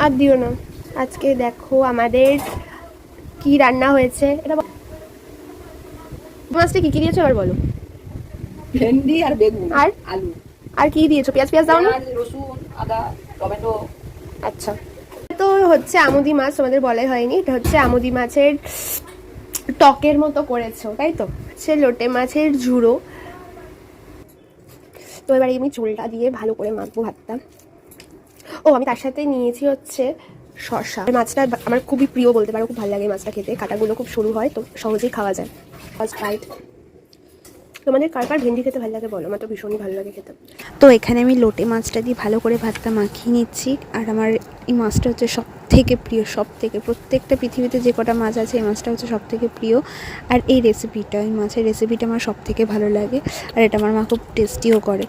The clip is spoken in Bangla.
আর দিও না। আজকে দেখো আমাদের কি রান্না হয়েছে, এটা মাছটা কি কি দিয়েছো এবার বলো। ভেন্ডি আর বেগুন আর আলু আর কি দিয়েছো? পেঁয়াজ পেঁয়াজ দাও না? রসুন আদা টমেটো। আচ্ছা, তো হচ্ছে আমুদি মাছ, তোমাদের বলাই হয়নি, এটা হচ্ছে আমুদি মাছের টকের মতো করেছো তাই তো, সে লোটে মাছের ঝুড়ো। তো এবার আমি ঝোলটা দিয়ে ভালো করে মাখবো ভাতটা। ও আমি তার সাথে নিয়েছি হচ্ছে শসা। মাছটা আমার খুবই প্রিয় বলতে পারো, খুব ভালো লাগে মাছটা খেতে, কাঁটাগুলো খুব সরু হয় তো সহজেই খাওয়া যায়। First bite. তোমাদের কার কার ভেন্ডি খেতে ভালো লাগে বলো, আমার তো ভীষণই ভালো লাগে খেতে। তো এখানে আমি লোটে মাছটা দিয়ে ভালো করে ভাতটা মাখিয়ে নিচ্ছি। আর আমার এই মাছটা হচ্ছে সব থেকে প্রিয়, সব থেকে, প্রত্যেকটা পৃথিবীতে যে কটা মাছ আছে এই মাছটা হচ্ছে সব থেকে প্রিয়। আর এই রেসিপিটা, এই মাছের রেসিপিটা আমার সব থেকে ভালো লাগে, আর এটা আমার মা খুব টেস্টিও করে।